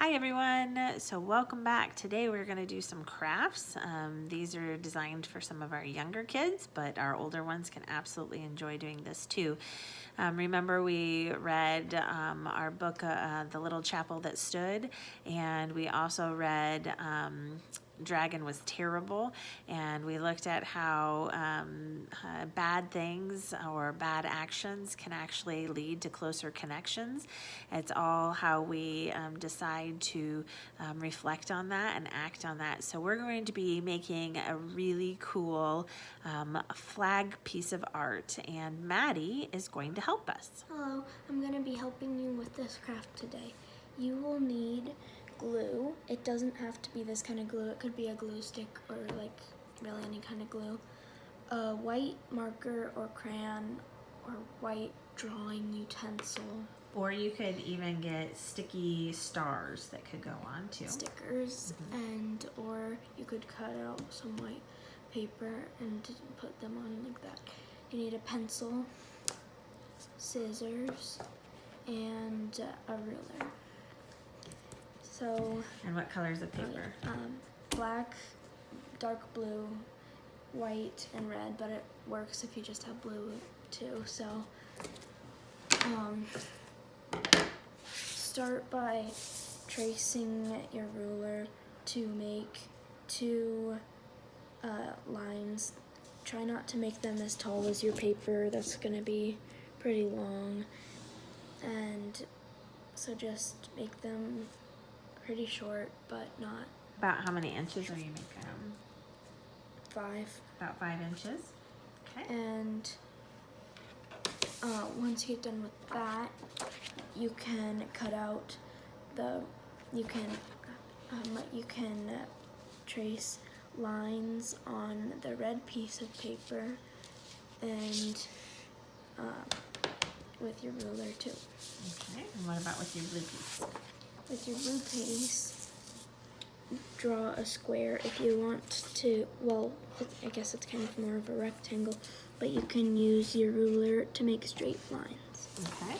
Hi everyone, so welcome back. Today we're going to do some crafts. These are designed for some of our younger kids, but our older ones can absolutely enjoy doing this too. Remember we read our book, The Little Chapel That Stood, and we also read Dragon Was Terrible, and we looked at how bad things or bad actions can actually lead to closer connections. It's all how we decide to reflect on that and act on that. So we're going to be making a really cool flag piece of art, and Maddie is going to help us. Hello, I'm going to be helping you with this craft today. You will need glue. It doesn't have to be this kind of glue. It could be a glue stick or like really any kind of glue. A white marker or crayon or white drawing utensil. Or you could even get sticky stars that could go on too. Stickers, and or you could cut out some white paper and put them on like that. You need a pencil, scissors, and a ruler. So. And what colors of paper? Black, dark blue, white, and red, but it works if you just have blue too. So start by tracing your ruler to make two lines. Try not to make them as tall as your paper. That's going to be pretty long. And so just make them pretty short, but not. About how many inches are you making them? 5. About 5 inches. Okay. And once you get done with that, you can cut out you can trace lines on the red piece of paper and with your ruler too. Okay, and what about with your blue piece? With your blue piece, draw a square if you want to. Well, I guess it's kind of more of a rectangle, but you can use your ruler to make straight lines. Okay.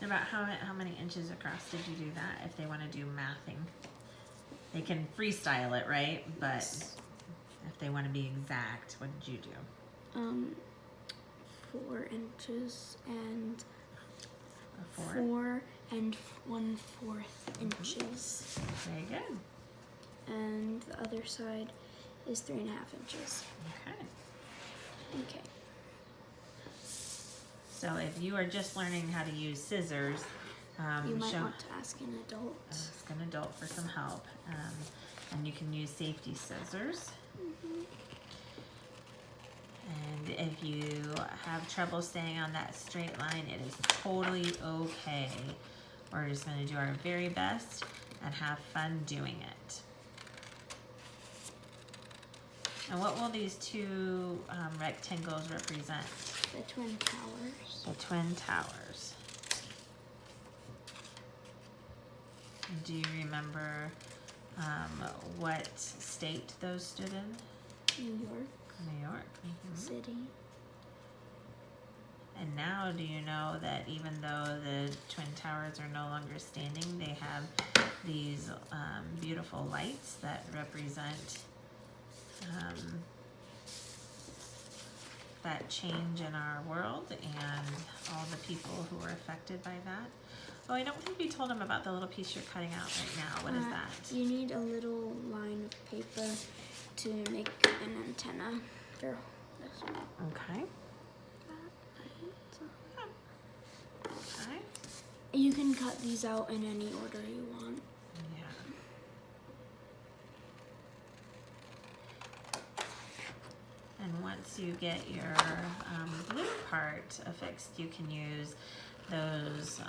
And about how many inches across did you do that? If they want to do mathing, they can freestyle it, right? But if they want to be exact, what did you do? 4 inches and 4 and 1/4 inches. Very good. And the other side is 3.5 inches. Okay. Okay. So if you are just learning how to use scissors, you might want to ask an adult. Ask an adult for some help. And you can use safety scissors. And if you have trouble staying on that straight line, it is totally okay. We're just going to do our very best and have fun doing it. And what will these two rectangles represent? The Twin Towers. The Twin Towers. Do you remember what state those stood in? New York. New York. City. And now do you know that even though the Twin Towers are no longer standing, they have these beautiful lights that represent that change in our world and all the people who are affected by that. Oh, I don't think we told them about the little piece you're cutting out right now. What is that? You need a little line of paper to make an antenna for this one. Okay. Okay. You can cut these out in any order you want. Yeah. And once you get your blue part affixed, you can use those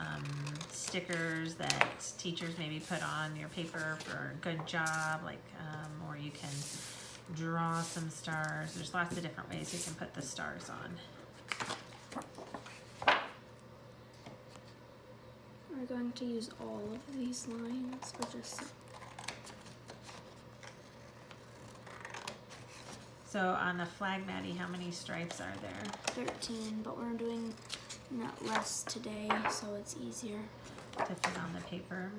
stickers that teachers maybe put on your paper for a good job, like, or you can draw some stars. There's lots of different ways you can put the stars on. We're going to use all of these lines, or just some. So on the flag, Maddie, how many stripes are there? 13, but we're doing less today, so it's easier. To fit on the paper.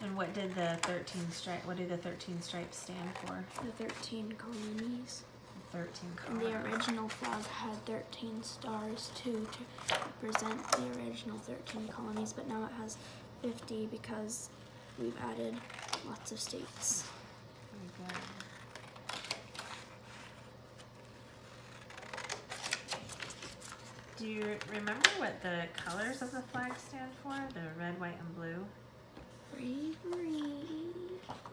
And what did the 13 stripe? What do the 13 stripes stand for? The 13 colonies. 13 And colonies. the original flag had 13 stars too to represent the original 13 colonies, but now it has 50 because we've added lots of states. Very good. Do you remember what the colors of the flag stand for? The red, white, and blue? Bravery.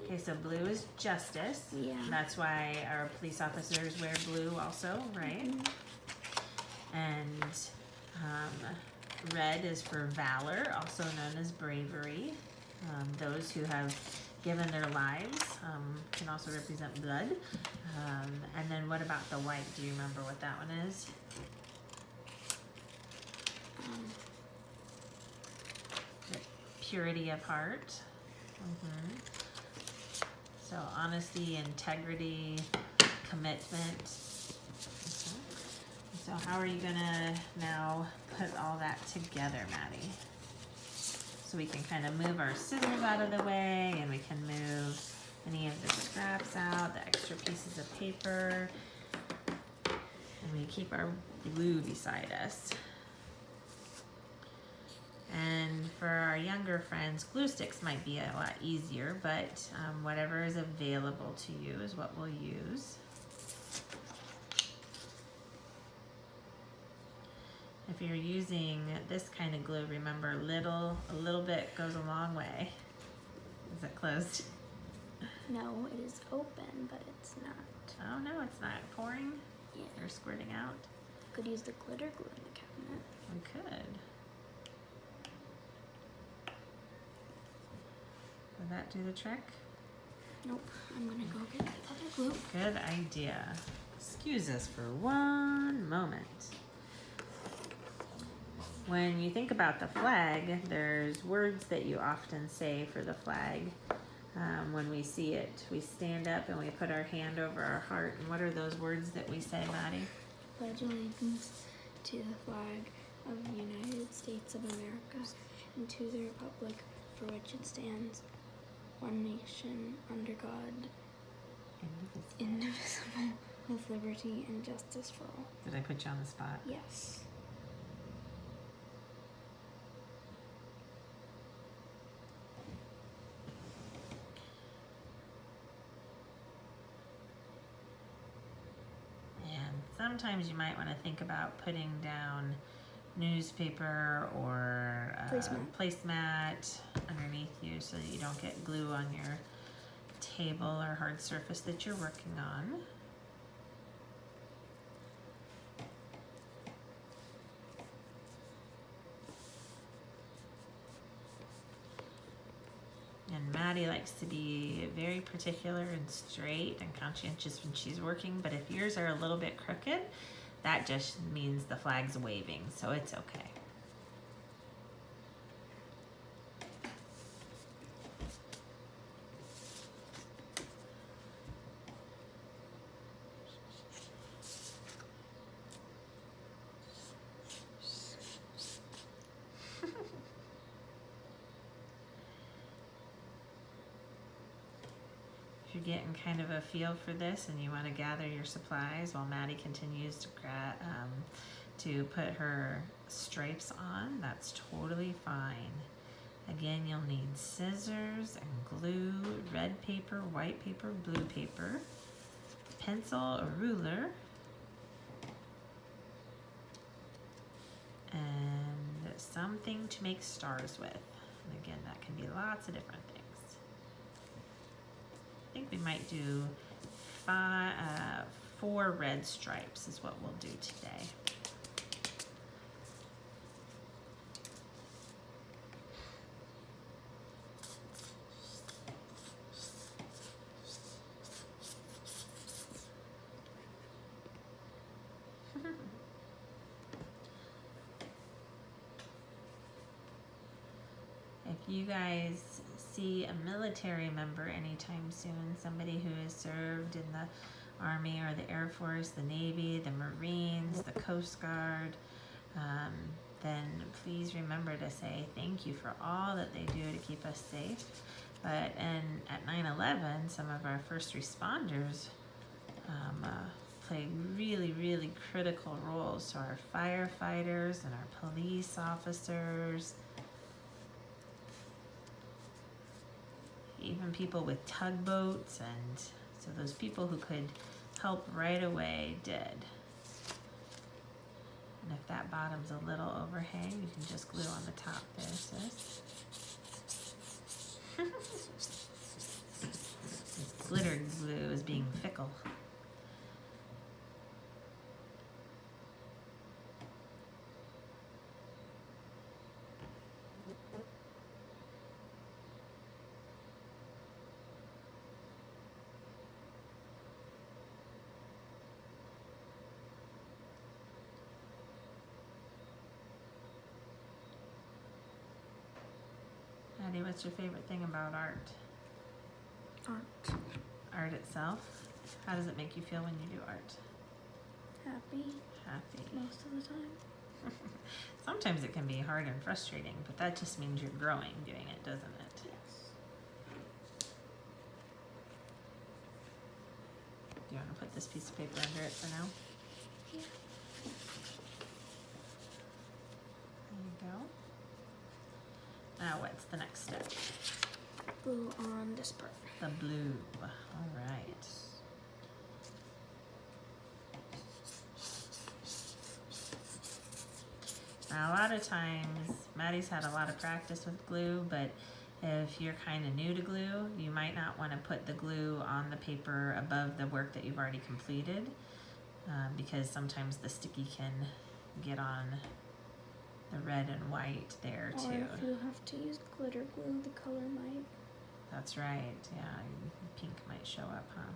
Okay, so blue is justice. Yeah. That's why our police officers wear blue also, right? Mm-hmm. And red is for valor, also known as bravery. Those who have given their lives can also represent blood. And then what about the white? Do you remember what that one is? Purity of heart. So honesty, integrity, commitment. So how are you gonna now put all that together, Maddie? So we can kind of move our scissors out of the way, and we can move any of the scraps out, the extra pieces of paper, and we keep our blue beside us. And for our younger friends, glue sticks might be a lot easier, but whatever is available to you is what we'll use. If you're using this kind of glue, remember a little bit goes a long way. Is it closed? No, it is open, but it's not. Oh no, it's not pouring Yeah. or squirting out. Could use the glitter glue in the cabinet. We could. Would that do the trick? Nope. I'm gonna go get the other glue. Good idea. Excuse us for one moment. When you think about the flag, there's words that you often say for the flag. When we see it, we stand up and we put our hand over our heart. And what are those words that we say, Maddie? Pledge allegiance to the flag of the United States of America and to the republic for which it stands, one nation, under God, indivisible, with liberty and justice for all. Did I put you on the spot? Yes. And sometimes you might want to think about putting down newspaper or placemat underneath you so that you don't get glue on your table or hard surface that you're working on. And Maddie likes to be very particular and straight and conscientious when she's working, but if yours are a little bit crooked, that just means the flag's waving, so it's okay. If you're getting kind of a feel for this and you want to gather your supplies while Maddie continues to put her stripes on, that's totally fine. Again, you'll need scissors and glue, red paper, white paper, blue paper, pencil, a ruler, and something to make stars with. And again, that can be lots of different things. I think we might do 4 red stripes is what we'll do today. If you guys see a military member anytime soon, somebody who has served in the Army or the Air Force, the Navy, the Marines, the Coast Guard, then please remember to say thank you for all that they do to keep us safe. But at 9/11, some of our first responders played really, really critical roles. So our firefighters and our police officers, even people with tugboats, and so those people who could help right away did. And if that bottom's a little overhang, you can just glue on the top there, sis. This glitter glue is being fickle. Maddie, what's your favorite thing about art? Art. Art itself? How does it make you feel when you do art? Happy. Happy. Most of the time. Sometimes it can be hard and frustrating, but that just means you're growing doing it, doesn't it? Yes. Do you want to put this piece of paper under it for now? Yeah. There you go. Now what's the next step? Glue on this part. The blue. All right. Now a lot of times, Maddie's had a lot of practice with glue, but if you're kind of new to glue, you might not want to put the glue on the paper above the work that you've already completed, because sometimes the sticky can get on the red and white there too. Or if you have to use glitter glue, the color might. That's right, yeah, pink might show up, huh?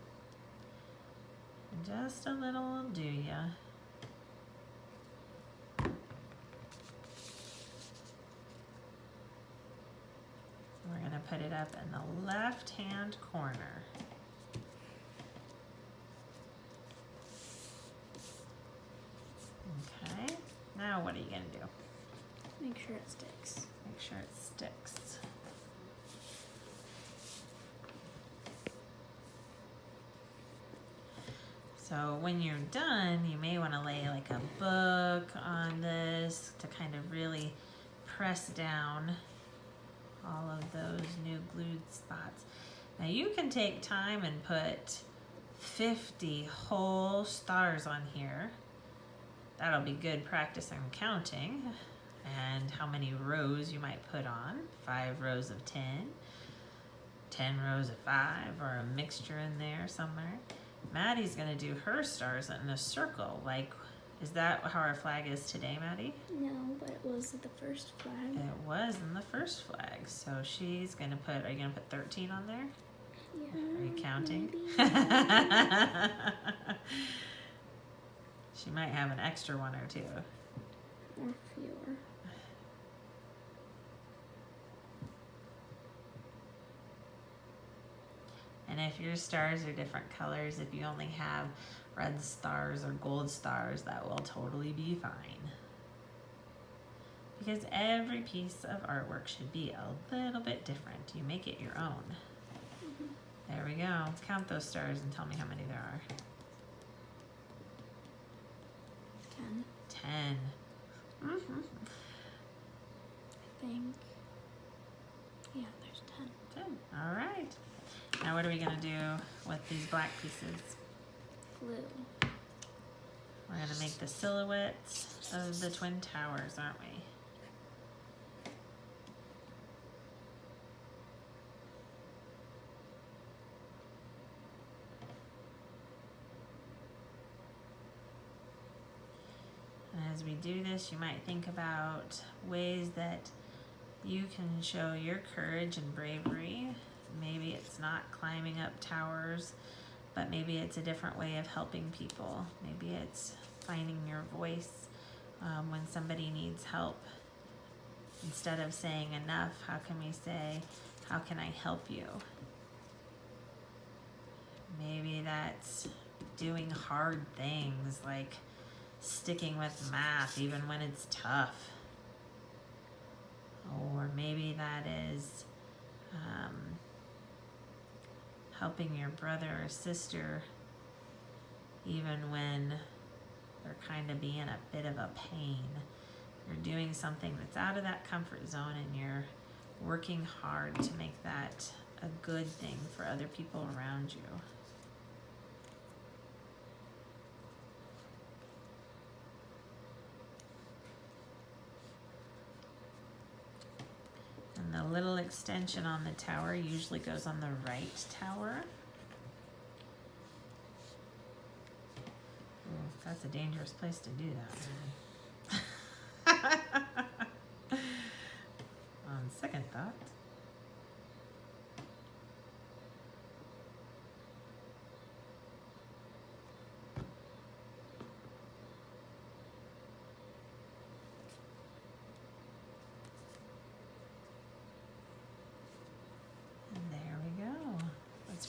And just a little will do ya. We're gonna put it up in the left-hand corner. Okay, now what are you gonna do? Make sure it sticks. Make sure it sticks. So when you're done, you may want to lay like a book on this to kind of really press down all of those new glued spots. Now you can take time and put 50 whole stars on here. That'll be good practice on counting and how many rows you might put on. 5 rows of 10, 10 rows of 5, or a mixture in there somewhere. Maddie's gonna do her stars in a circle. Like, is that how our flag is today, Maddie? No, but it was the first flag. It was in the first flag. So she's gonna put, are you gonna put 13 on there? Yeah. Are you counting? She might have an extra one or two. Or fewer. And if your stars are different colors, if you only have red stars or gold stars, that will totally be fine. Because every piece of artwork should be a little bit different. You make it your own. There we go. Count those stars and tell me how many there are. 10. 10. Mm-hmm. I think. Yeah, there's 10. 10. All right. Now what are we going to do with these black pieces? Glue. We're going to make the silhouettes of the Twin Towers, aren't we? And as we do this, you might think about ways that you can show your courage and bravery. Maybe it's not climbing up towers, but maybe it's a different way of helping people. Maybe it's finding your voice when somebody needs help. Instead of saying enough, how can we say, how can I help you? Maybe that's doing hard things like sticking with math even when it's tough. Or maybe that is helping your brother or sister even when they're kind of being a bit of a pain. You're doing something that's out of that comfort zone and you're working hard to make that a good thing for other people around you. And the little extension on the tower usually goes on the right tower. Ooh, that's a dangerous place to do that, really. On second thought.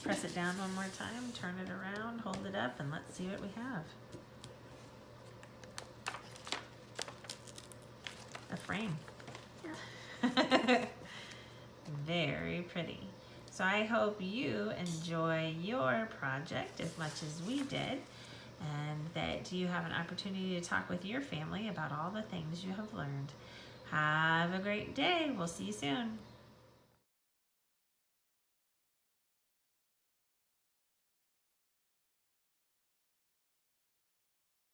Press it down one more time, turn it around, hold it up, and let's see what we have. A frame. Yeah. Very pretty. So I hope you enjoy your project as much as we did, and that you have an opportunity to talk with your family about all the things you have learned. Have a great day. We'll see you soon.